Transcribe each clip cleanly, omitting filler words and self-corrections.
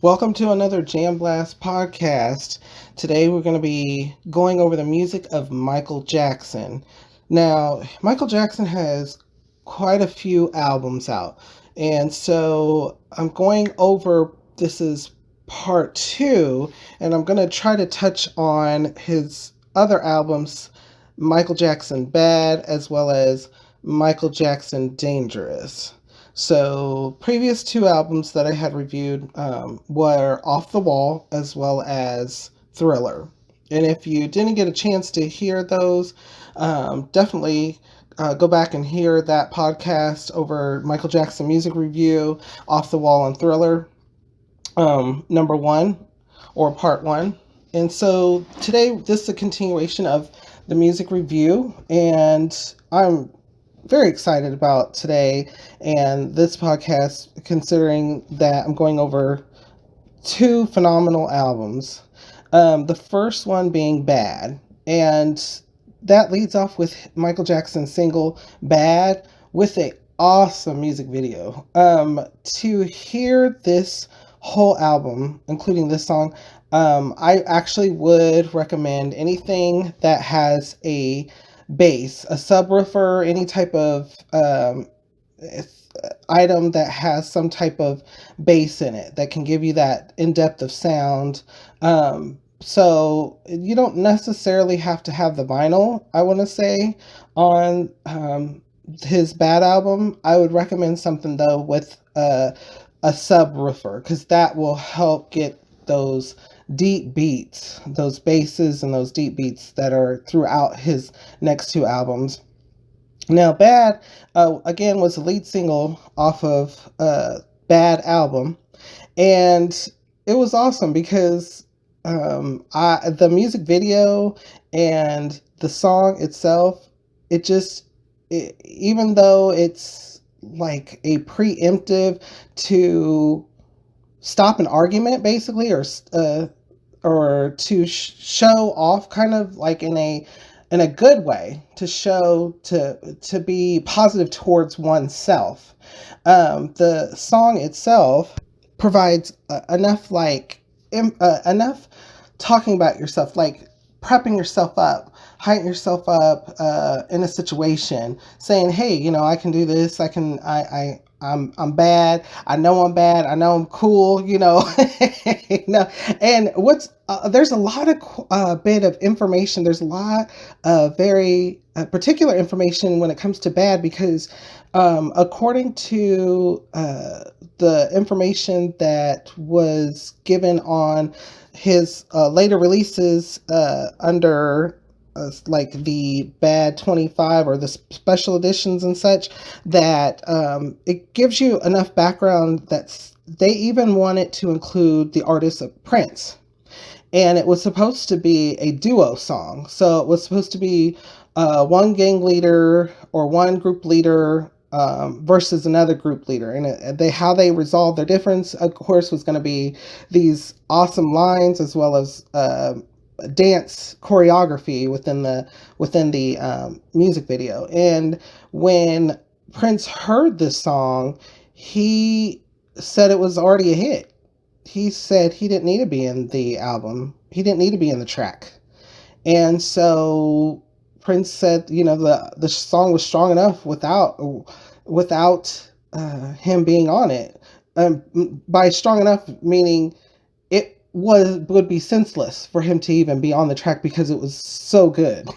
Welcome to another Jamblast podcast. Today we're going to be going over the music of Michael Jackson. Now, Michael Jackson has quite a few albums out, and so I'm going over this is part two, and I'm going to try to touch on his other albums, Michael Jackson Bad, as well as Michael Jackson Dangerous. So, previous two albums that I had reviewed were Off the Wall as well as Thriller. And if you didn't get a chance to hear those, definitely go back and hear that podcast over Michael Jackson music review, Off the Wall and Thriller, number one or part one. And so today, this is a continuation of the music review, and I'm very excited about today and this podcast, considering that I'm going over two phenomenal albums. The first one being Bad, and that leads off with Michael Jackson's single Bad with a awesome music video. To hear this whole album, including this song, I actually would recommend anything that has a bass, a subwoofer, any type of item that has some type of bass in it that can give you that in-depth of sound. So you don't necessarily have to have the vinyl, I want to say, on his Bad album. I would recommend something though with a subwoofer, because that will help get those deep beats, those basses and those deep beats that are throughout his next two albums. Now, Bad, again, was the lead single off of Bad album, and it was awesome because the music video and the song itself, even though it's like a preemptive to stop an argument, basically, or to show off, kind of like in a good way, to show to be positive towards oneself. The song itself provides enough enough talking about yourself, like prepping yourself up, hyping yourself up in a situation, saying, "Hey, I can do this. I'm bad. I know I'm bad. I know I'm cool. And what's there's a lot of bit of information. There's a lot of very particular information when it comes to Bad, because according to the information that was given on his later releases under like the Bad 25 or the special editions and such, that it gives you enough background that they even wanted to include the artist of Prince. And it was supposed to be a duo song. So it was supposed to be one gang leader or one group leader versus another group leader. And how they resolved their difference, of course, was going to be these awesome lines, as well as dance choreography within the music video. And when Prince heard this song, he said it was already a hit. He said he didn't need to be in the album. He didn't need to be in the track. And so Prince said, the song was strong enough without him being on it. By strong enough, meaning it would be senseless for him to even be on the track, because it was so good.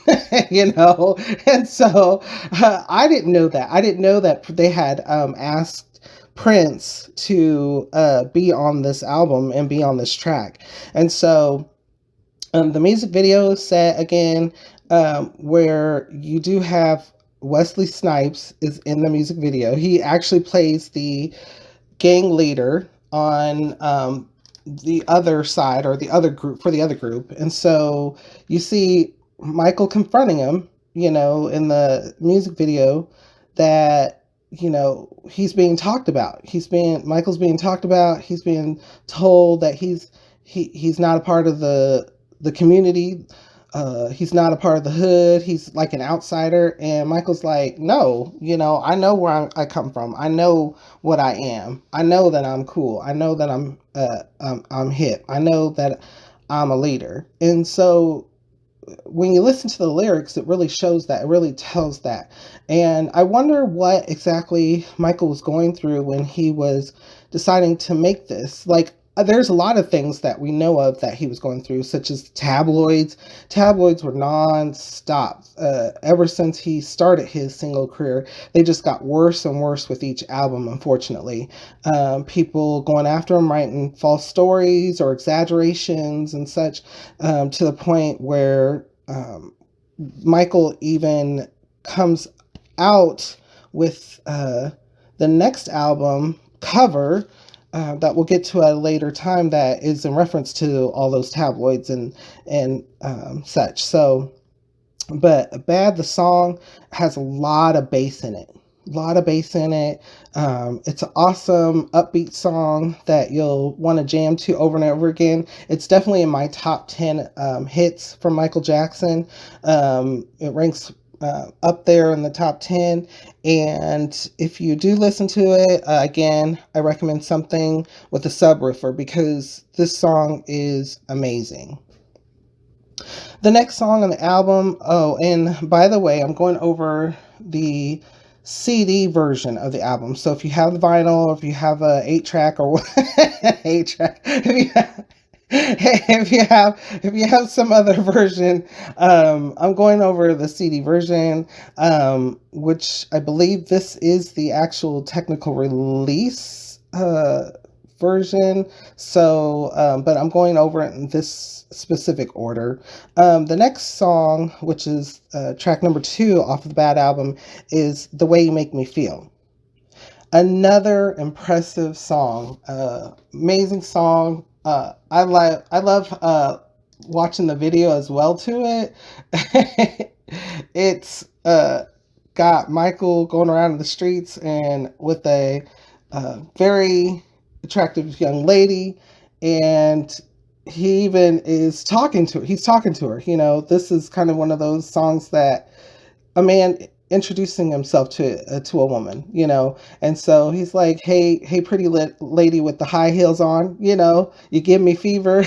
And so I didn't know that they had asked Prince to be on this album and be on this track. And so the music video is set again, where you do have Wesley Snipes is in the music video. He actually plays the gang leader on the other side, or the other group, for the other group. And so you see Michael confronting him, in the music video, that he's being talked about. Michael's being talked about. He's being told that he's not a part of the community, he's not a part of the hood. He's like an outsider. And Michael's like, no, I know where I come from. I know what I am. I know that I'm cool. I know that I'm hip. I know that I'm a leader. And so when you listen to the lyrics, it really shows that. It really tells that. And I wonder what exactly Michael was going through when he was deciding to make this. Like, there's a lot of things that we know of that he was going through, such as tabloids. Tabloids were non-stop. Ever since he started his single career, they just got worse and worse with each album, unfortunately. People going after him, writing false stories or exaggerations and such, to the point where Michael even comes out with the next album cover that we'll get to at a later time that is in reference to all those tabloids and such. So, but Bad, the song, has a lot of bass in it. A lot of bass in it. It's an awesome upbeat song that you'll want to jam to over and over again. It's definitely in my top 10 hits from Michael Jackson. It ranks up there in the top 10. And if you do listen to it, again, I recommend something with a subwoofer because this song is amazing. The next song on the album, oh, and by the way, I'm going over the CD version of the album. So if you have the vinyl, or if you have a 8-track or 8-track, if you have some other version, I'm going over the CD version, which I believe this is the actual technical release version. So, but I'm going over it in this specific order. The next song, which is track number 2 off of the Bad album, is The Way You Make Me Feel. Another impressive song, amazing song. I love watching the video as well to it. It's got Michael going around in the streets and with a very attractive young lady, and he even is talking to her. He's talking to her. This is kind of one of those songs that a man introducing himself to a woman, and so he's like, hey, pretty lady with the high heels on, you give me fever.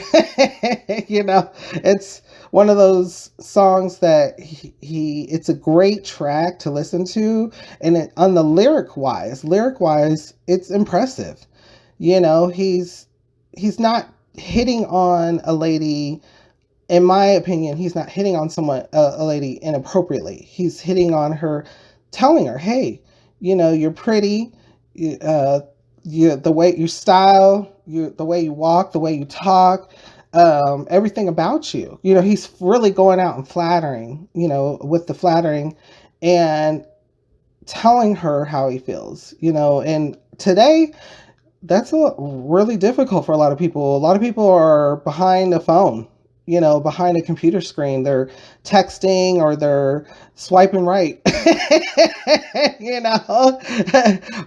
It's one of those songs that it's a great track to listen to, and on the lyric wise, it's impressive. He's not hitting on a lady. In my opinion, he's not hitting on a lady inappropriately. He's hitting on her, telling her, hey, you're pretty, the way you style, the way you walk, the way you talk, everything about you. He's really going out and flattering, with the flattering and telling her how he feels, and today, that's really difficult for a lot of people. A lot of people are behind a phone, behind a computer screen. They're texting or they're swiping right,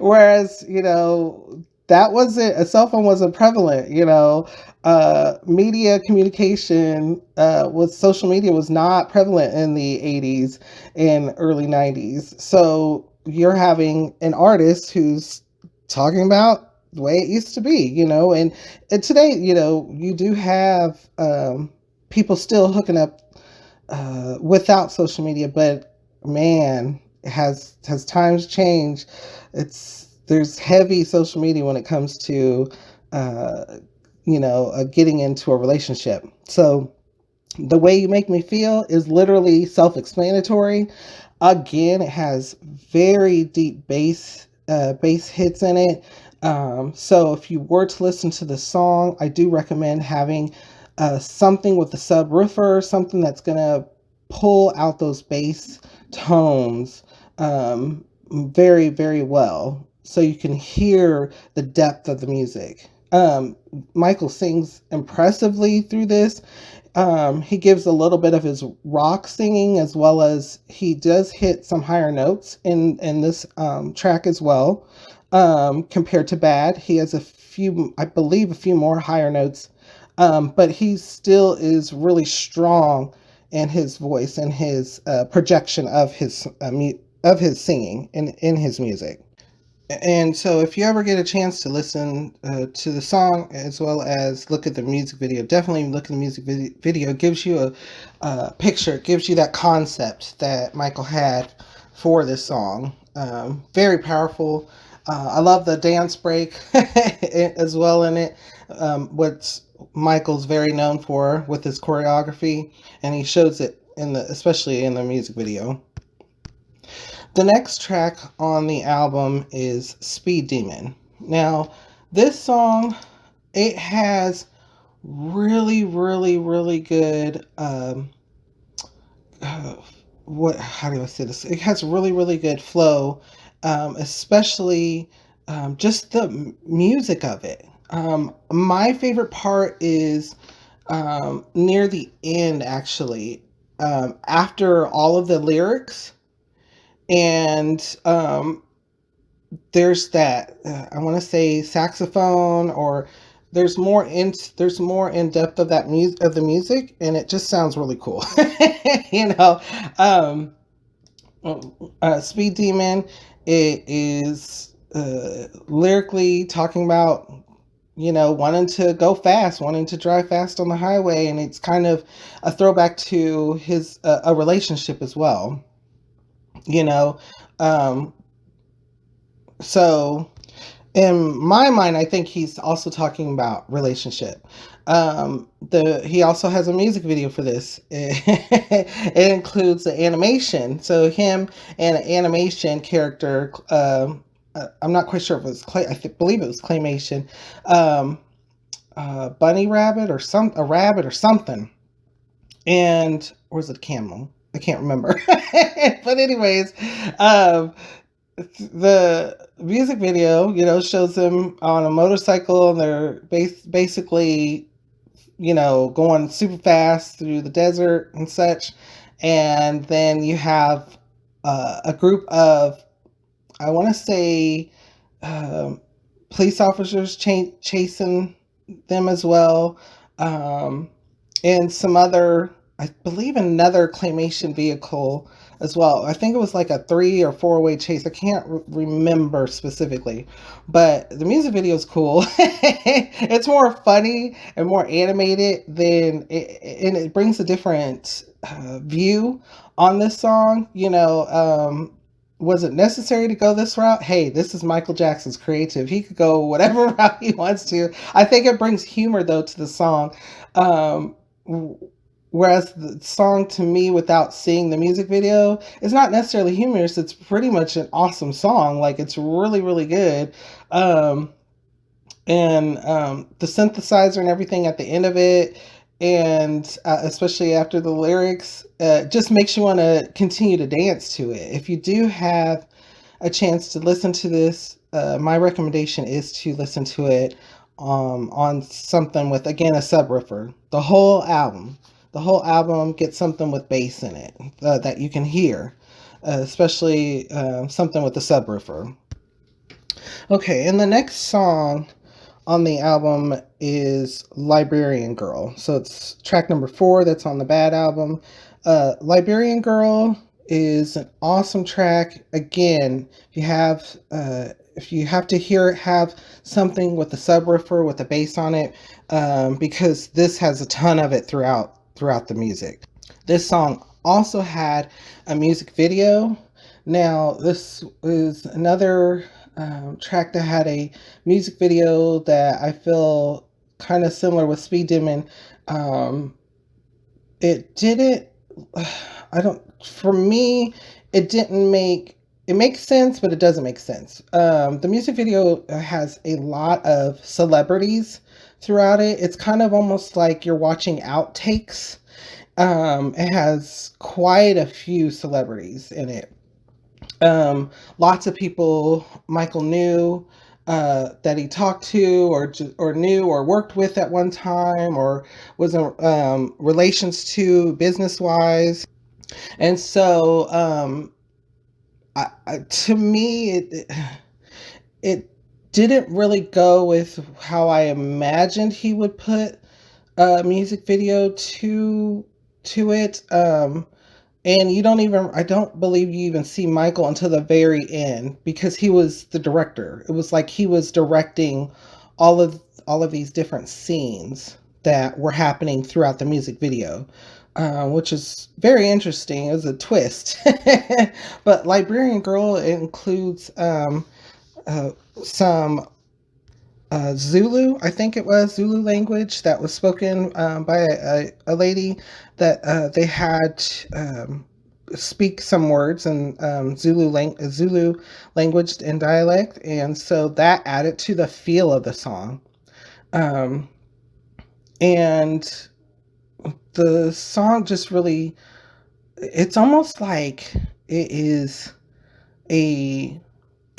whereas, a cell phone wasn't prevalent, media communication with social media was not prevalent in the 80s and early 90s. So you're having an artist who's talking about the way it used to be, and today, you do have people still hooking up without social media, but man, has times changed? There's heavy social media when it comes to getting into a relationship. So The Way You Make Me Feel is literally self-explanatory. Again, it has very deep bass hits in it. So if you were to listen to the song, I do recommend having something with the subwoofer, something that's going to pull out those bass tones very, very well, so you can hear the depth of the music. Michael sings impressively through this. He gives a little bit of his rock singing, as well as he does hit some higher notes in this track as well. Compared to Bad, he has I believe a few more higher notes, but he still is really strong and his voice and his projection of his singing in his music. And so, if you ever get a chance to listen to the song as well as look at the music video, definitely look at the music video. It gives you a picture, it gives you that concept that Michael had for this song. Very powerful. I love the dance break as well in it. What's Michael's very known for with his choreography, and he shows it especially in the music video. The next track on the album is Speed Demon. Now, this song, it has really, really, really good, how do I say this? It has really, really good flow, especially just the music of it. My favorite part is near the end, actually, after all of the lyrics. And there's that I want to say saxophone, or there's more in depth of that of the music, and it just sounds really cool. you know, um, Speed Demon, it is lyrically talking about wanting to go fast, wanting to drive fast on the highway, and it's kind of a throwback to his a relationship as well. You know, um, so in my mind, I think he's also talking about relationship. The He also has a music video for this. It includes the animation, so him and an animation character. I'm not quite sure if it was believe it was claymation. Bunny rabbit or a rabbit or something, and or was it a camel? I can't remember. But anyways, um, the music video, shows them on a motorcycle, and they're basically, going super fast through the desert and such. And then you have a group of, I want to say, police officers chasing them as well, and some other, I believe, another claymation vehicle as well. I think it was like a 3 or 4-way chase. I can't remember specifically, but the music video is cool. It's more funny and more animated and it brings a different view on this song. Was it necessary to go this route? Hey, this is Michael Jackson's creative. He could go whatever route he wants to. I think it brings humor though to the song. Um, Whereas the song, to me, without seeing the music video, is not necessarily humorous. It's pretty much an awesome song. Like, it's really, really good. Um, and the synthesizer and everything at the end of it, and especially after the lyrics, just makes you want to continue to dance to it. If you do have a chance to listen to this, my recommendation is to listen to it on something with, again, a subwoofer. The whole album gets something with bass in it that you can hear, especially something with the subwoofer. Okay, and the next song on the album is Librarian Girl. So it's track number 4 that's on the Bad album. Librarian Girl is an awesome track. Again, if you have to have something with the subwoofer with the bass on it, because this has a ton of it throughout the music. This song also had a music video. Now, this is another track that had a music video that I feel kind of similar with Speed Demon. It didn't, for me, it makes sense, but it doesn't make sense. The music video has a lot of celebrities throughout it. It's kind of almost like you're watching outtakes. It has quite a few celebrities in it. Lots of people Michael knew, that he talked to, or knew or worked with at one time, or was in relations to business wise. And so, to me, it didn't really go with how I imagined he would put a music video to to it. And I don't believe you even see Michael until the very end because he was the director. It was like he was directing all of all of these different scenes that were happening throughout the music video, which is very interesting. It was a twist. But Librarian Girl includes uh, some Zulu, I think it was Zulu language that was spoken by a lady that they had speak some words in Zulu language and dialect, and so that added to the feel of the song. Um, and the song just really, it's almost like it is a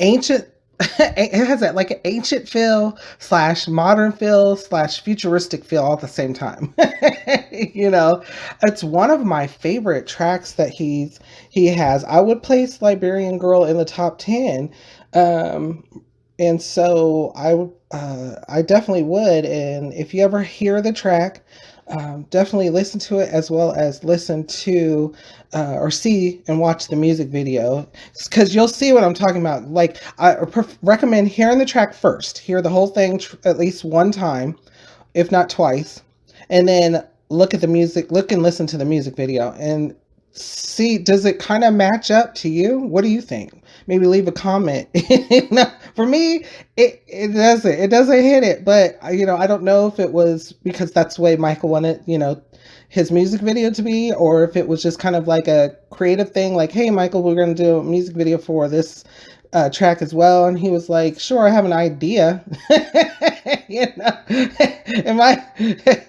ancient it has that like an ancient feel slash modern feel slash futuristic feel all at the same time. You know, it's one of my favorite tracks that he has. I would place Librarian Girl in the top 10. um and so I definitely would. And if you ever hear the track, definitely listen to it as well as listen to or see and watch the music video, because you'll see what I'm talking about. Like, I recommend hearing the track first, hear the whole thing at least one time, if not twice, and then look at the music, look and listen to the music video, and see, does it kind of match up to you? What do you think? Maybe leave a comment. No, for me, it doesn't hit it. But I don't know if it was because that's the way Michael wanted his music video to be, or if it was just kind of like a creative thing, like, hey Michael, we're going to do a music video for this track as well. And he was like, sure, I have an idea.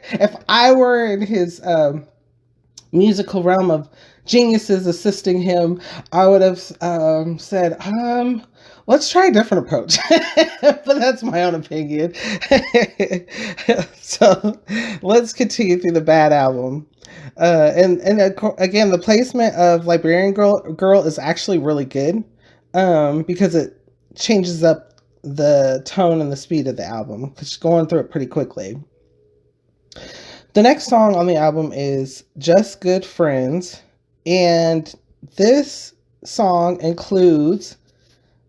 If I were in his musical realm of geniuses assisting him, I would have said, let's try a different approach. But that's my own opinion. So let's continue through the bad album. Again, the placement of Librarian Girl is actually really good, because it changes up the tone and the speed of the album, because she's going through it pretty quickly. The next song on the album is Just Good Friends, and this song includes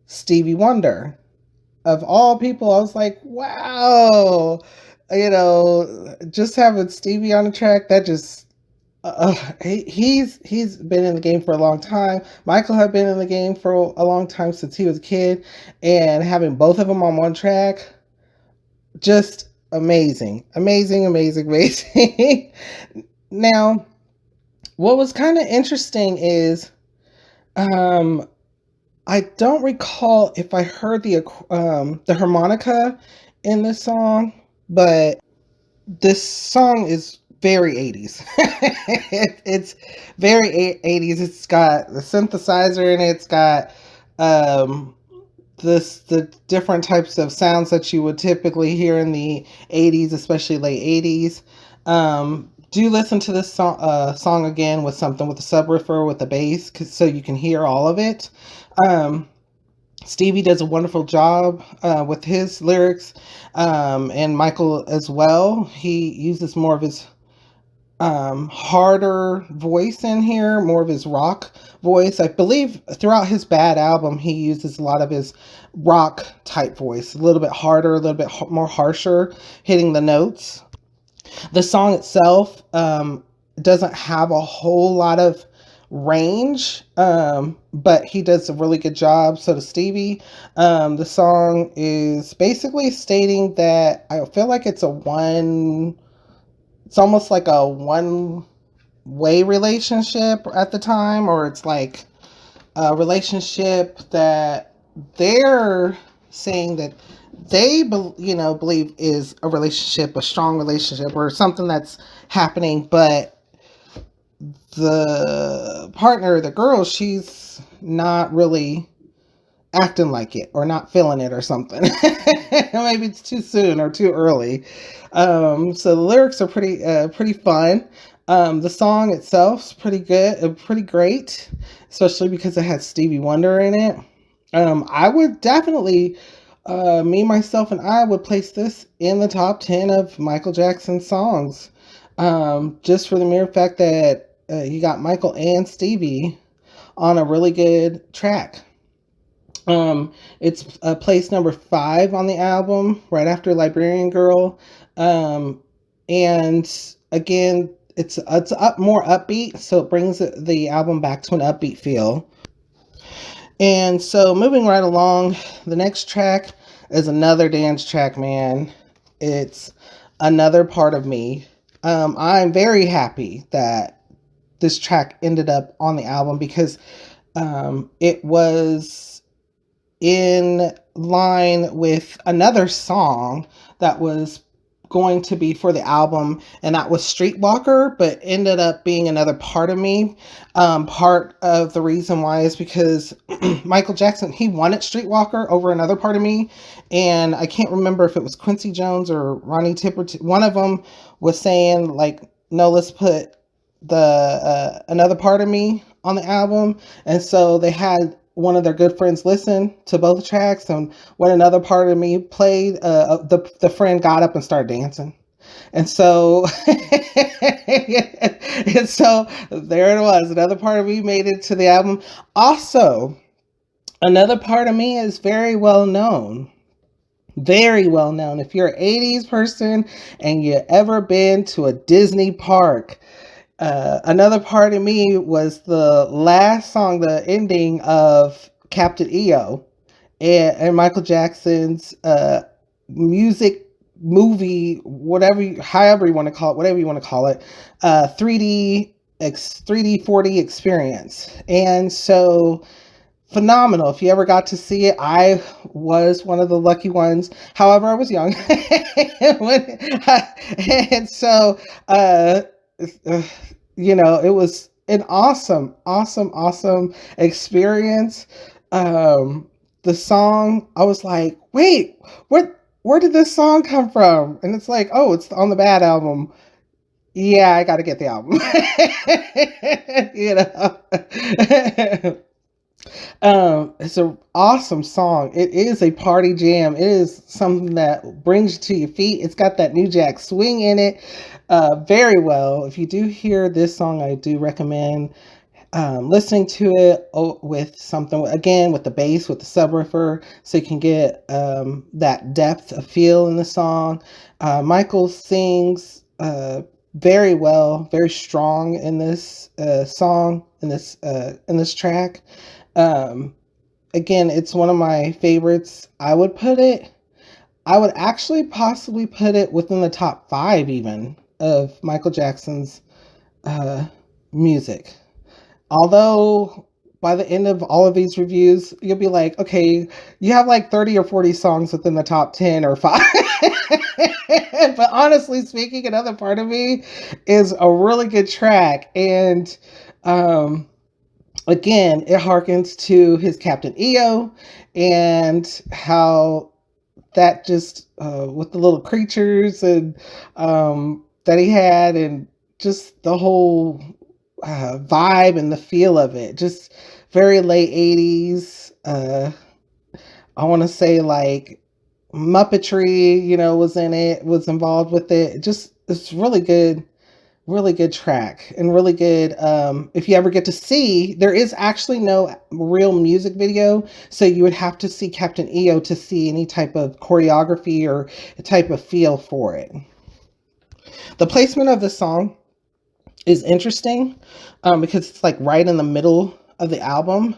Stevie Wonder. Of all people, I was like, wow, just having Stevie on the track, that just, he's been in the game for a long time. Michael had been in the game for a long time, since he was a kid, and having both of them on one track, just amazing, amazing, amazing, amazing. Now, what was kind of interesting is, I don't recall if I heard the harmonica in this song, but this song is very 80s. It's very 80s. It's got the synthesizer in it. It's got the different types of sounds that you would typically hear in the 80s, especially late 80s. Do listen to this song again with something with a subwoofer with the bass, so you can hear all of it. Stevie does a wonderful job with his lyrics, and Michael as well. He uses more of his harder voice in here, more of his rock voice. I believe throughout his bad album, he uses a lot of his rock type voice, a little bit harder, a little bit more harsher, hitting the notes. The song itself doesn't have a whole lot of range, but he does a really good job. So does Stevie. The song is basically stating that I feel like it's almost like a one-way relationship at the time, or it's like a relationship that they're saying that they believe is a relationship, a strong relationship, or something that's happening, but the partner, the girl, she's not really acting like it, or not feeling it, or something. Maybe it's too soon or too early. So the lyrics are pretty fun. The song itself's pretty good, pretty great, especially because it has Stevie Wonder in it. I would definitely, me, myself, and I would place this in the top 10 of Michael Jackson's songs. Just for the mere fact that you got Michael and Stevie on a really good track. It's place number 5 on the album, right after Librarian Girl. And again, it's up more upbeat, so it brings the album back to an upbeat feel. And so moving right along, the next track is another dance track, man. It's Another Part of Me. I'm very happy that this track ended up on the album because it was in line with another song that was going to be for the album, and that was Streetwalker, but ended up being Another Part of Me. Part of the reason why is because Michael Jackson, he wanted Streetwalker over Another Part of Me, and I can't remember if it was Quincy Jones or Ronnie Tipper. One of them was saying, like, no, let's put the Another Part of Me on the album. And so they had one of their good friends listen to both tracks, and when Another Part of Me played, the friend got up and started dancing. And so and so there it was. Another Part of Me made it to the album. Also, Another Part of Me is very well known. Very well known. If you're an 80s person and you ever been to a Disney park, Another Part of Me was the last song, the ending of Captain EO, and Michael Jackson's music movie, however you want to call it, whatever you want to call it, 3D 4D experience. And so phenomenal. If you ever got to see it, I was one of the lucky ones. However, I was young. And so, it was an awesome experience. The song, I was like, wait, where did this song come from? And it's like, oh, it's on the Bad album. Yeah, I got to get the album. It's an awesome song. It is a party jam. It is something that brings you to your feet. It's got that New Jack swing in it very well. If you do hear this song, I do recommend listening to it with something, again, with the bass, with the subwoofer, so you can get that depth of feel in the song. Michael sings very well, very strong in this song, in this track. Again, it's one of my favorites. I would actually possibly put it within the top 5 even of Michael Jackson's music. Although by the end of all of these reviews, you'll be like, okay, you have like 30 or 40 songs within the top 10 or 5. But honestly speaking, Another Part of Me is a really good track. And again, it harkens to his Captain EO and how that just, with the little creatures and that he had, and just the whole vibe and the feel of it, just very late 80s. I want to say like Muppetry, was involved with it. Just, it's really good track, and really good. If you ever get to see, there is actually no real music video, so you would have to see Captain EO to see any type of choreography or a type of feel for it. The placement of the song is interesting because it's like right in the middle of the album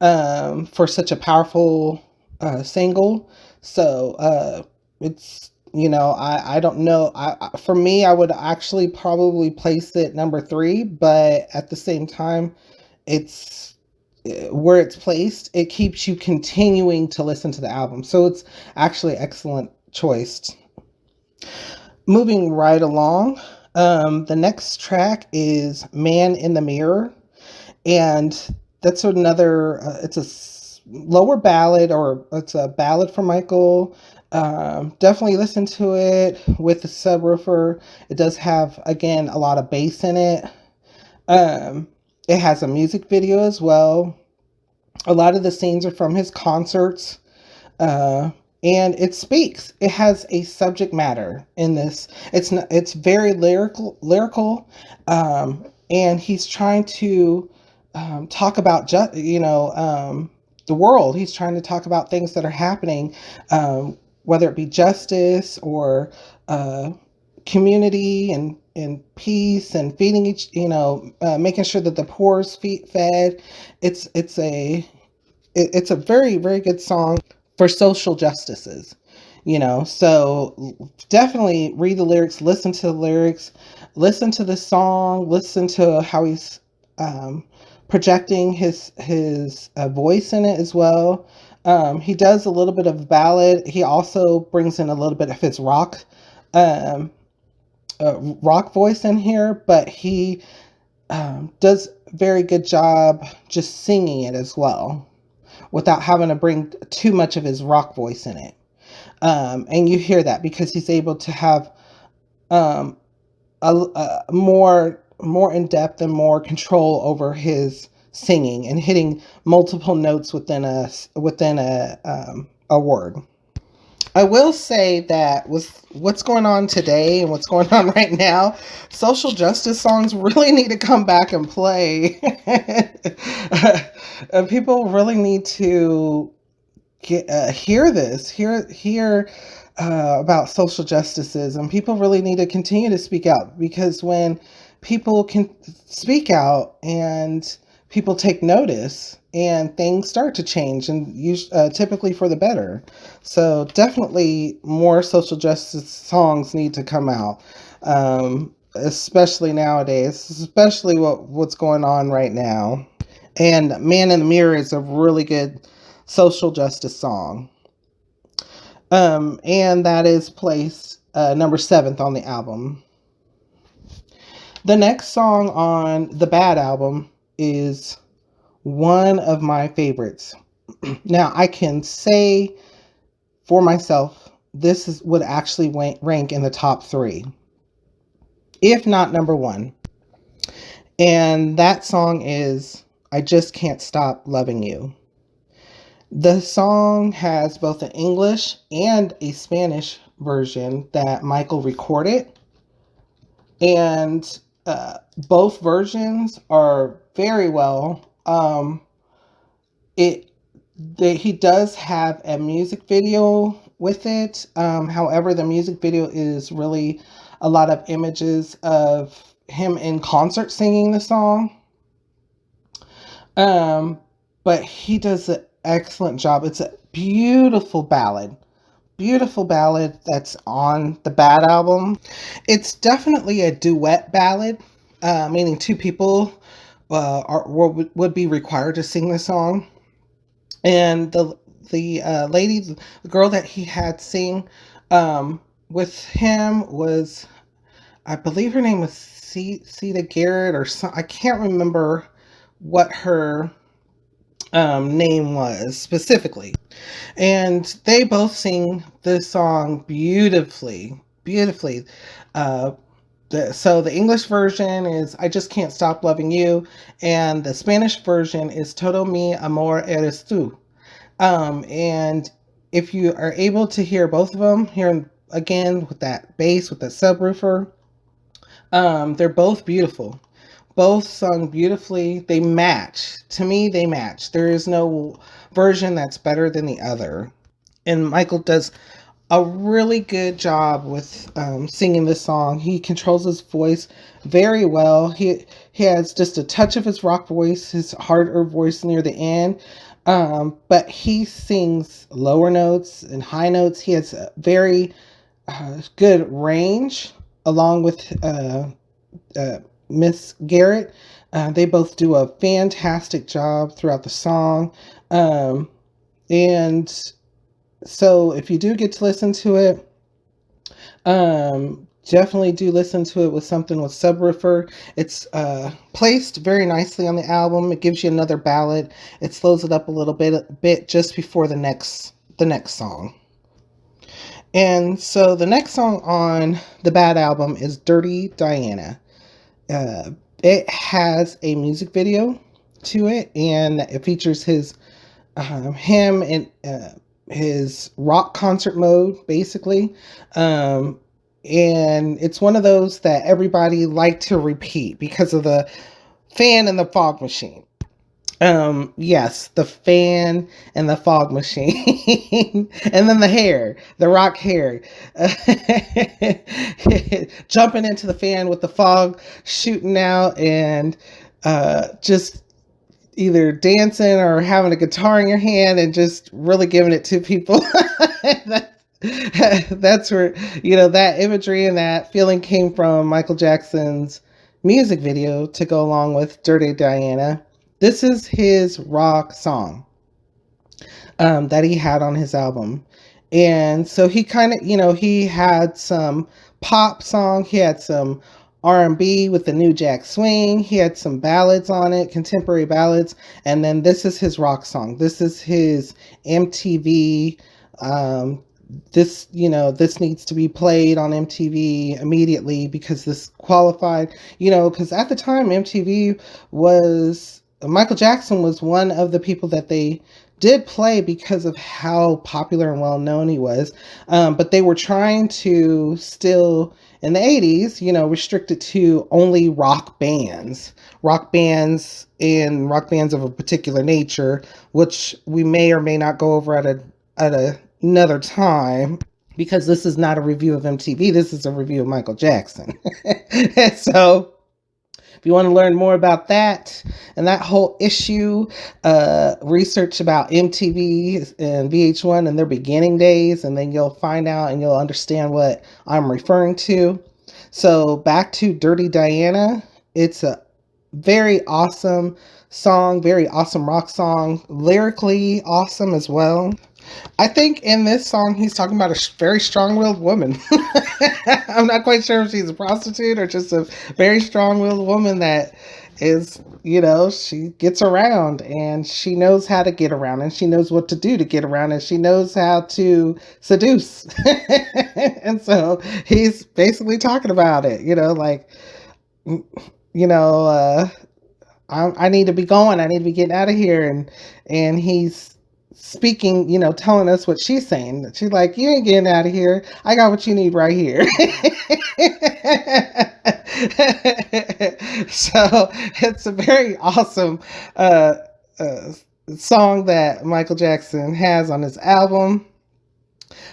for such a powerful single. So it's, I don't know. For me, I would actually probably place it number 3, but at the same time, it's where it's placed, it keeps you continuing to listen to the album. So it's actually an excellent choice. Moving right along, the next track is Man in the Mirror, and that's another, it's a lower ballad, or it's a ballad from Michael. Definitely listen to it with the subwoofer. It does have, again, a lot of bass in it. It has a music video as well. A lot of the scenes are from his concerts. and it speaks. It has a subject matter in this. It's not, it's very lyrical, and he's trying to talk about the world. He's trying to talk about things that are happening, whether it be justice or community and peace and feeding each, making sure that the poor's feet fed. It's a very, very good song for social justices, so definitely read the lyrics, listen to the lyrics, listen to the song, listen to how he's projecting his voice in it as well. He does a little bit of ballad. He also brings in a little bit of his um, rock voice in here, but he does a very good job just singing it as well without having to bring too much of his rock voice in it. And you hear that because he's able to have um, a more in depth and more control over his singing and hitting multiple notes within a word. I will say that with what's going on today and what's going on right now, social justice songs really need to come back and play. People really need to hear this, hear about social justices, and people really need to continue to speak out, because when people can speak out and people take notice and things start to change, and typically for the better. So definitely more social justice songs need to come out, especially nowadays, especially what's going on right now. And Man in the Mirror is a really good social justice song. And that is placed number 7th on the album. The next song on the Bad album is one of my favorites. Now, I can say for myself, would actually rank in the top 3, if not number 1. And that song is I Just Can't Stop Loving You. The song has both an English and a Spanish version that Michael recorded. And both versions are very well. He does have a music video with it. However, the music video is really a lot of images of him in concert singing the song. But he does an excellent job. It's a beautiful ballad. Beautiful ballad that's on the Bad album. It's definitely a duet ballad, meaning two people would be required to sing the song. And the girl that he had sing with him was, I believe her name was Sita Garrett or some, I can't remember what her name was specifically. And they both sing this song beautifully, beautifully. So the English version is I Just Can't Stop Loving You, and the Spanish version is Todo mi amor eres tú. And if you are able to hear both of them, hear again with that bass, with that subwoofer, they're both beautiful. Both sung beautifully. They match. To me, they match. There is no version that's better than the other. And Michael does a really good job with singing this song. He controls his voice very well. He has just a touch of his rock voice, his harder voice near the end. But he sings lower notes and high notes. He has a very good range, along with Miss Garrett. They both do a fantastic job throughout the song. And so if you do get to listen to it, definitely do listen to it with something with subwoofer. It's placed very nicely on the album. It gives you another ballad. It slows it up a little bit just before the next song. And so the next song on the Bad album is Dirty Diana. It has a music video to it, and it features him his rock concert mode, basically. Um, and it's one of those that everybody liked to repeat because of the fan and the fog machine. Yes, the fan and the fog machine. And then the hair, the rock hair. Jumping into the fan with the fog shooting out, and just either dancing or having a guitar in your hand and just really giving it to people. That's where, that imagery and that feeling came from Michael Jackson's music video to go along with Dirty Diana. This is his rock song that he had on his album. And so he kind of, he had some pop song, he had some R&B with the New Jack Swing, he had some ballads on it, contemporary ballads, and then this is his rock song. This is his MTV. This needs to be played on MTV immediately because this qualified, because at the time MTV was, Michael Jackson was one of the people that they did play because of how popular and well known he was. But they were trying to still, in the 80s, restrict it to only rock bands and rock bands of a particular nature, which we may or may not go over at another time, because this is not a review of MTV. This is a review of Michael Jackson. So if you want to learn more about that and that whole issue, research about MTV and VH1 and their beginning days, and then you'll find out and you'll understand what I'm referring to. So back to Dirty Diana. It's a very awesome song, very awesome rock song, lyrically awesome as well. I think in this song, he's talking about a very strong-willed woman. I'm not quite sure if she's a prostitute or just a very strong-willed woman that is, she gets around and she knows how to get around and she knows what to do to get around and she knows how to seduce. And so he's basically talking about it, I need to be going. I need to be getting out of here. And he's speaking, telling us what she's saying. She's like, you ain't getting out of here. I got what you need right here. So it's a very awesome song that Michael Jackson has on his album.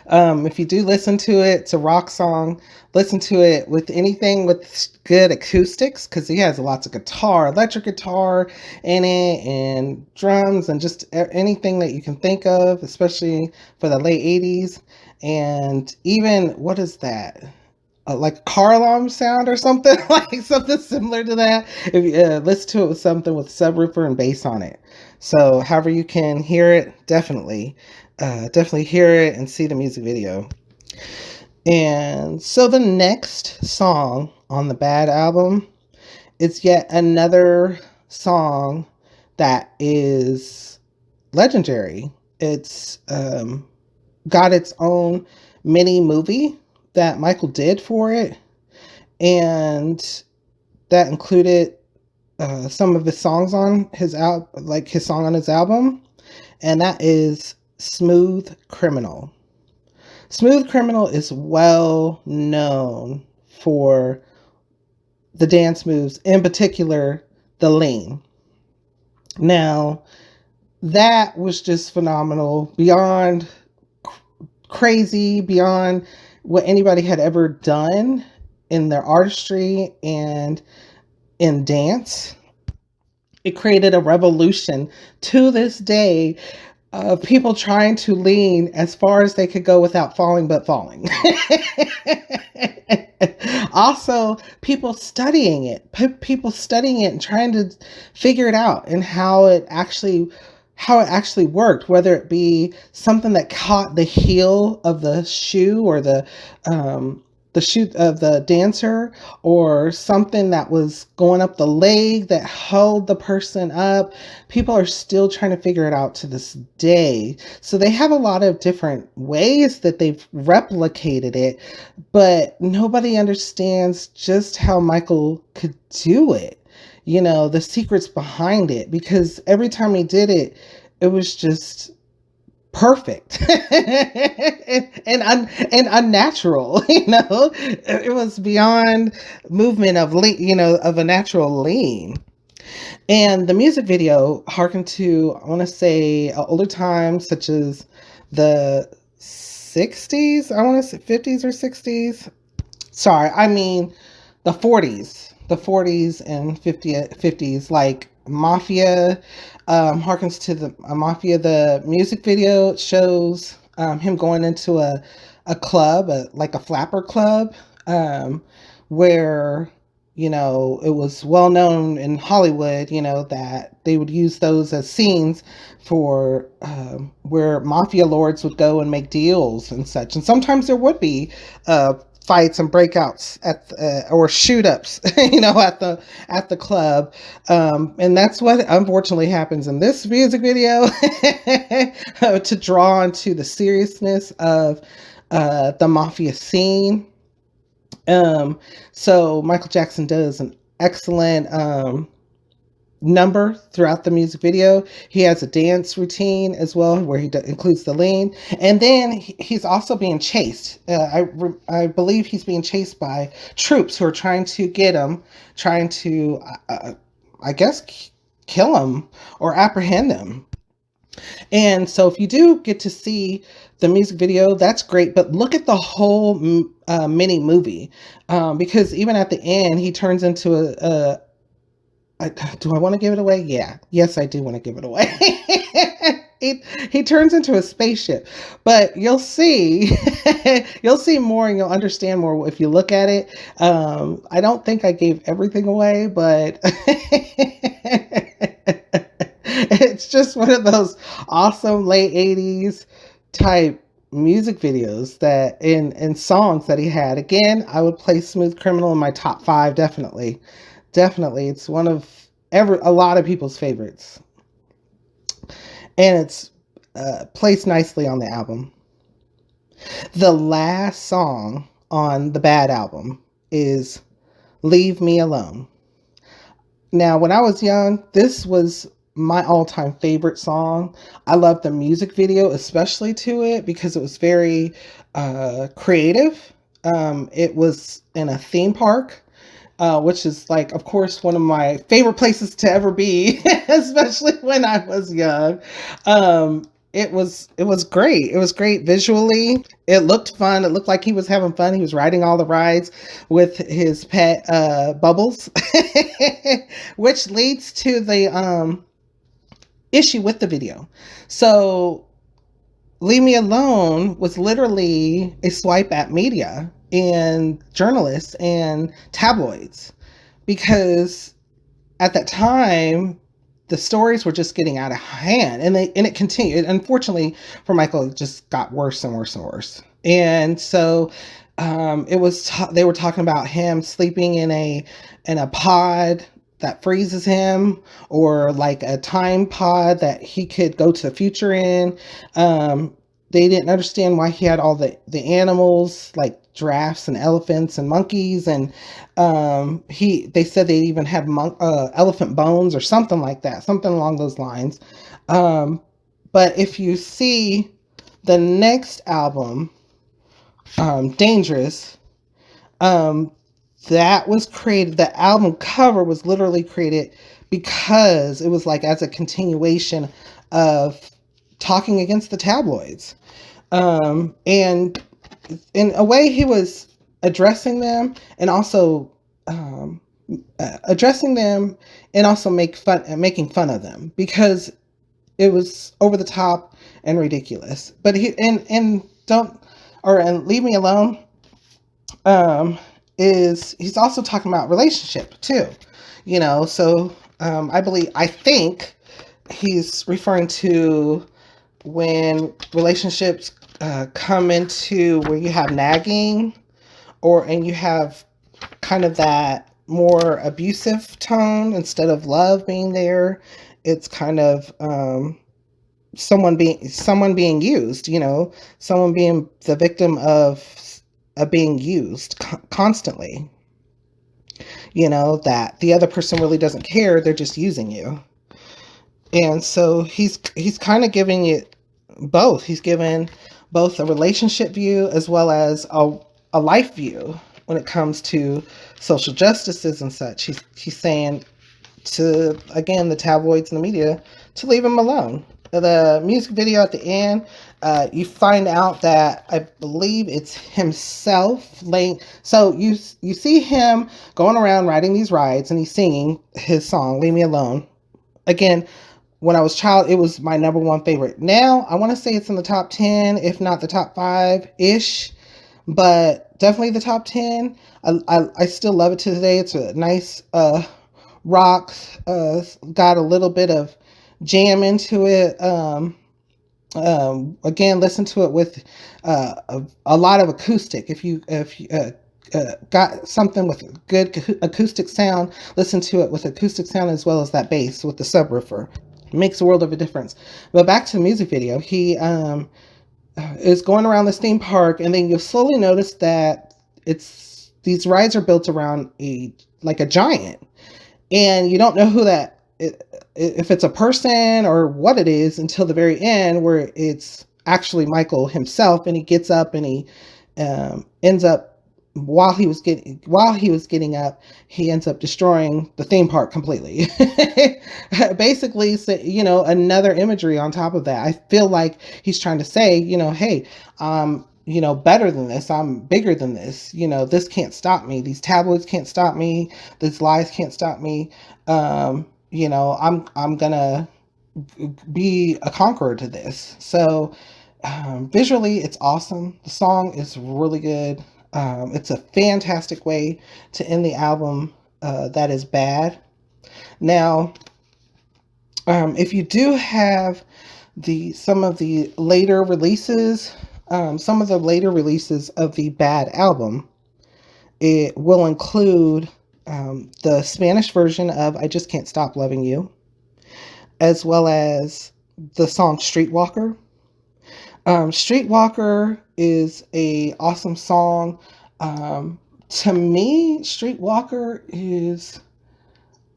If you do listen to it, it's a rock song. Listen to it with anything with good acoustics, because he has lots of guitar, electric guitar in it, and drums, and just anything that you can think of, especially for the late 80s. And even, what is that? Like a car alarm sound or something, like something similar to that. If you listen to it with something with subwoofer and bass on it. So however you can hear it, definitely hear it and see the music video. And so the next song on the Bad album is yet another song that is legendary. It's got its own mini movie that Michael did for it, and that included some of his songs on his like his song on his album, and that is Smooth Criminal. Smooth Criminal is well known for the dance moves, in particular the lean. Now, that was just phenomenal, beyond crazy, beyond what anybody had ever done in their artistry and in dance. It created a revolution to this day of people trying to lean as far as they could go without falling but falling. Also, people studying it and trying to figure it out and how it actually worked, whether it be something that caught the heel of the shoe or the shoe of the dancer, or something that was going up the leg that held the person up. People are still trying to figure it out to this day. So they have a lot of different ways that they've replicated it, but nobody understands just how Michael could do it. The secrets behind it, because every time he did it, it was just perfect and unnatural. It was beyond movement of of a natural lean. And the music video harkened to, I want to say, older times, such as the 60s, I want to say 50s or 60s. Sorry, I mean the 40s and 50s, like Mafia, harkens to the Mafia. The music video shows him going into a club, like a flapper club, where it was well known in Hollywood, that they would use those as scenes for where mafia lords would go and make deals and such. And sometimes there would be fights and breakouts or shoot ups, at the club, and that's what unfortunately happens in this music video to draw onto the seriousness of the mafia scene. So Michael Jackson does an excellent number throughout the music video. He has a dance routine as well, where he includes the lean, and then he's also being chased. I believe he's being chased by troops who are trying to get him, trying to, I guess, kill him or apprehend him. And so if you do get to see the music video, that's great. But look at the whole mini movie, because even at the end, he turns into do I want to give it away? Yeah. Yes, I do want to give it away. He turns into a spaceship, but you'll see, you'll see more and you'll understand more if you look at it. I don't think I gave everything away, but it's just one of those awesome late 80s type music videos and songs that he had. Again, I would place Smooth Criminal in my top 5, definitely. Definitely. It's one of a lot of people's favorites. And it's placed nicely on the album. The last song on the Bad album is Leave Me Alone. Now, when I was young, this was my all-time favorite song. I love the music video, especially to it, because it was very creative. It was in a theme park, which is, like, of course, one of my favorite places to ever be, especially when I was young. It was great. It was great visually. It looked fun. It looked like he was having fun. He was riding all the rides with his pet Bubbles, which leads to the issue with the video. So Leave Me Alone was literally a swipe at media and journalists and tabloids, because at that time the stories were just getting out of hand, and it continued. Unfortunately for Michael, it just got worse and worse and worse. And so they were talking about him sleeping in a pod that freezes him, or like a time pod that he could go to the future in. They didn't understand why he had all the animals, like giraffes and elephants and monkeys, and they said they even had elephant bones or something like that, something along those lines. But if you see the next album, Dangerous, that was created, the album cover was literally created because it was like as a continuation of talking against the tabloids. And in a way, he was addressing them and also making fun of them, because it was over the top and ridiculous. But and Leave Me Alone, he's also talking about relationship too, so I think he's referring to when relationships come into where you have nagging, and you have kind of that more abusive tone instead of love being there. It's kind of someone being used, someone being the victim of being used constantly, that the other person really doesn't care, they're just using you. And so he's kind of giving it both. He's given both a relationship view as well as a life view when it comes to social justices and such. He's saying to, again, the tabloids and the media to leave him alone. The music video at the end, you find out that I believe it's himself laying. So you see him going around riding these rides, and he's singing his song "Leave Me Alone." Again, when I was a child, it was my number one favorite. Now I want to say it's in the top 10, if not the top 5 ish, but definitely the top 10. I still love it to today. It's a nice rock, got a little bit of jam into it. Again, listen to it with a lot of acoustic. If you got something with good acoustic sound, listen to it with acoustic sound as well as that bass with the subwoofer. It makes a world of a difference. But back to the music video, he is going around this theme park, and then you'll slowly notice that these rides are built around a giant, and you don't know who that, if it's a person or what it is, until the very end, where it's actually Michael himself, and he gets up and he ends up, while he was getting up, he ends up destroying the theme park completely. Basically, another imagery on top of that. I feel like he's trying to say, hey, better than this. I'm bigger than this. This can't stop me. These tabloids can't stop me. These lies can't stop me. I'm gonna be a conqueror to this. So visually, it's awesome. The song is really good. It's a fantastic way to end the album that is bad. Now, if you do have some of the later releases of the bad album, it will include the Spanish version of "I Just Can't Stop Loving You," as well as the song "Streetwalker." Streetwalker is a awesome song. To me, Streetwalker is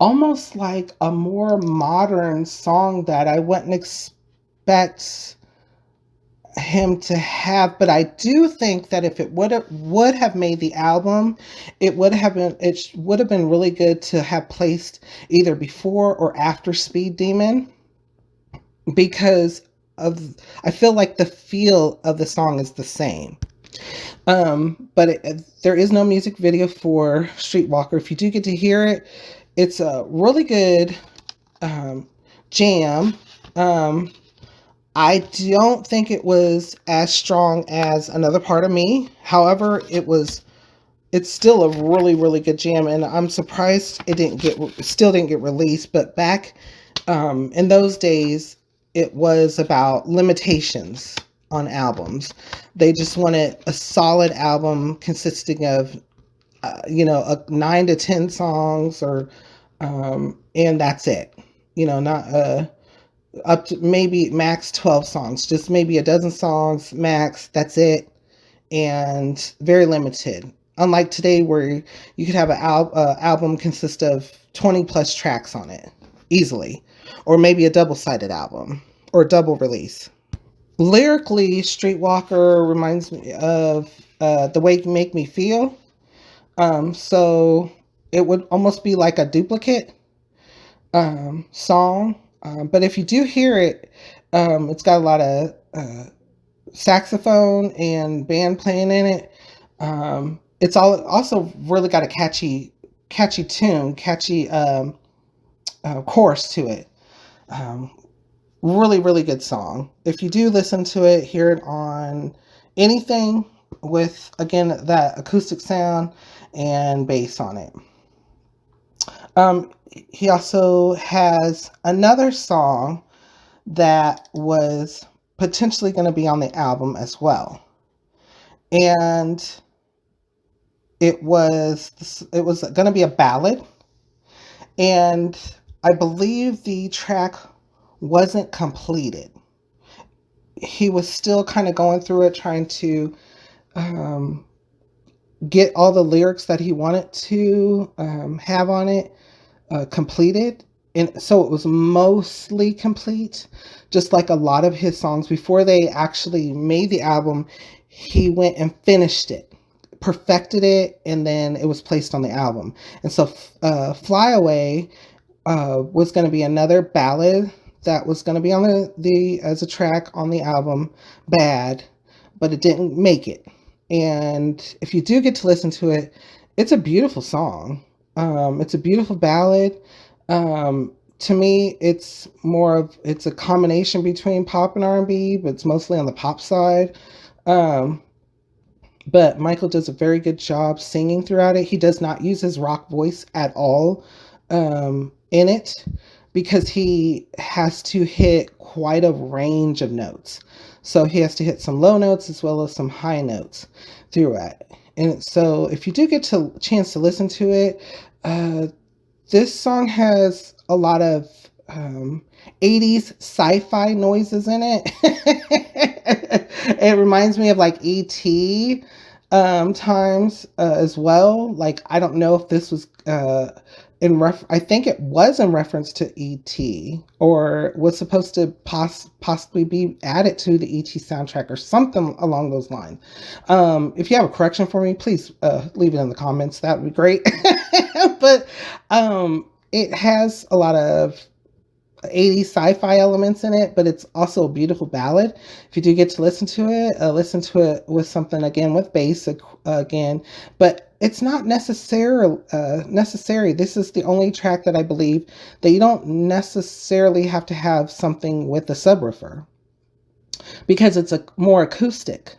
almost like a more modern song that I wouldn't expect him to have, but I do think that if it would have made the album, it would have been really good to have placed either before or after Speed Demon, because I feel like the feel of the song is the same. But there is no music video for Streetwalker. If you do get to hear it, it's a really good jam. I don't think it was as strong as Another Part of Me. However, it's still a really, really good jam, and I'm surprised it still didn't get released. But back in those days, it was about limitations on albums. They just wanted a solid album consisting of, 9 to 10 songs, or and that's it. Not up to maybe max 12 songs, just maybe a dozen songs max. That's it, and very limited. Unlike today, where you could have an album consist of 20 plus tracks on it easily, or maybe a double-sided album or double release. Lyrically, Streetwalker reminds me of The Way You Make Me Feel. So it would almost be like a duplicate song. But if you do hear it, it's got a lot of saxophone and band playing in it. It's also really got a catchy tune, catchy chorus to it. Really, really good song. If you do listen to it, hear it on anything with, again, that acoustic sound and bass on it. He also has another song that was potentially going to be on the album as well. And it was going to be a ballad. And I believe the track wasn't completed. He was still kind of going through it, trying to get all the lyrics that he wanted to have on it completed. and so it was mostly complete, just like a lot of his songs. Before they actually made the album, he went and finished it, perfected it, and then it was placed on the album. And so Fly Away was going to be another ballad that was going to be on the as a track on the album Bad, but it didn't make it. And if you do get to listen to it, it's a beautiful song. It's a beautiful ballad. To me, it's a combination between pop and R&B, but it's mostly on the pop side. Um, but Michael does a very good job singing throughout it. He does not use his rock voice at all in it, because he has to hit quite a range of notes. So he has to hit some low notes as well as some high notes throughout. And so if you do get a chance to listen to it, this song has a lot of 80s sci-fi noises in it. It reminds me of like E.T. Times as well. Like, I don't know if this was I think it was in reference to E.T. or was supposed to possibly be added to the E.T. soundtrack or something along those lines. If you have a correction for me, please leave it in the comments. That would be great. But it has a lot of 80s sci-fi elements in it, but it's also a beautiful ballad. If you do get to listen to it with something again with bass again, but it's not necessary. This is the only track that I believe that you don't necessarily have to have something with a subwoofer, because it's a more acoustic,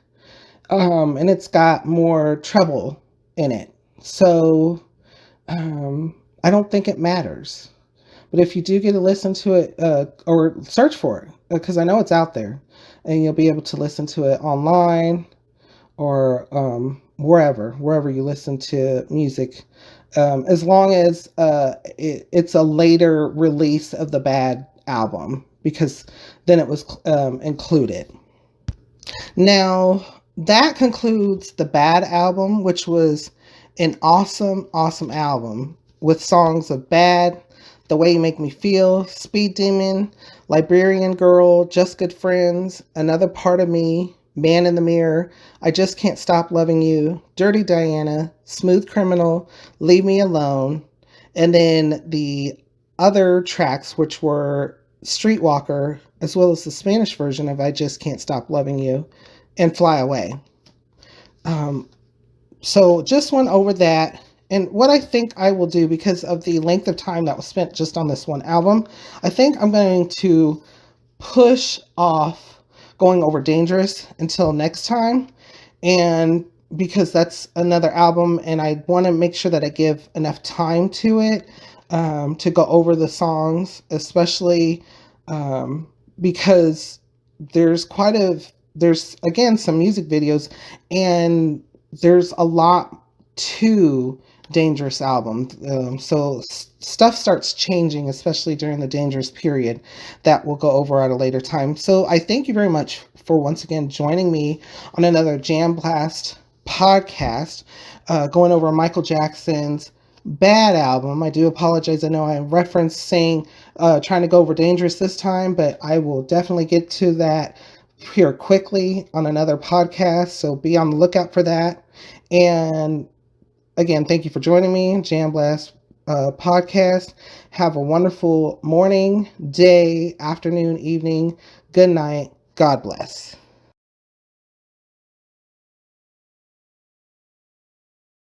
and it's got more treble in it. So I don't think it matters. But if you do get to listen to it, or search for it, because I know it's out there, and you'll be able to listen to it online or wherever you listen to music, as long as it's a later release of the Bad album, because then it was included. Now, that concludes the Bad album, which was an awesome album with songs of Bad, The Way You Make Me Feel, Speed Demon, Librarian Girl, Just Good Friends, Another Part of Me, Man in the Mirror, I Just Can't Stop Loving You, Dirty Diana, Smooth Criminal, Leave Me Alone, and then the other tracks, which were Streetwalker, as well as the Spanish version of I Just Can't Stop Loving You, and Fly Away. So just went over that. And what I think I will do, because of the length of time that was spent just on this one album, I think I'm going to push off going over Dangerous until next time. And because that's another album, and I want to make sure that I give enough time to it to go over the songs, especially because there's again some music videos, and there's a lot to Dangerous album. So stuff starts changing, especially during the Dangerous period, that we'll go over at a later time. So I thank you very much for once again joining me on another Jamblast podcast, going over Michael Jackson's Bad album. I do apologize. I know I referenced saying trying to go over Dangerous this time, but I will definitely get to that here quickly on another podcast. So be on the lookout for that. And again, thank you for joining me, Jamblast podcast. Have a wonderful morning, day, afternoon, evening. Good night. God bless.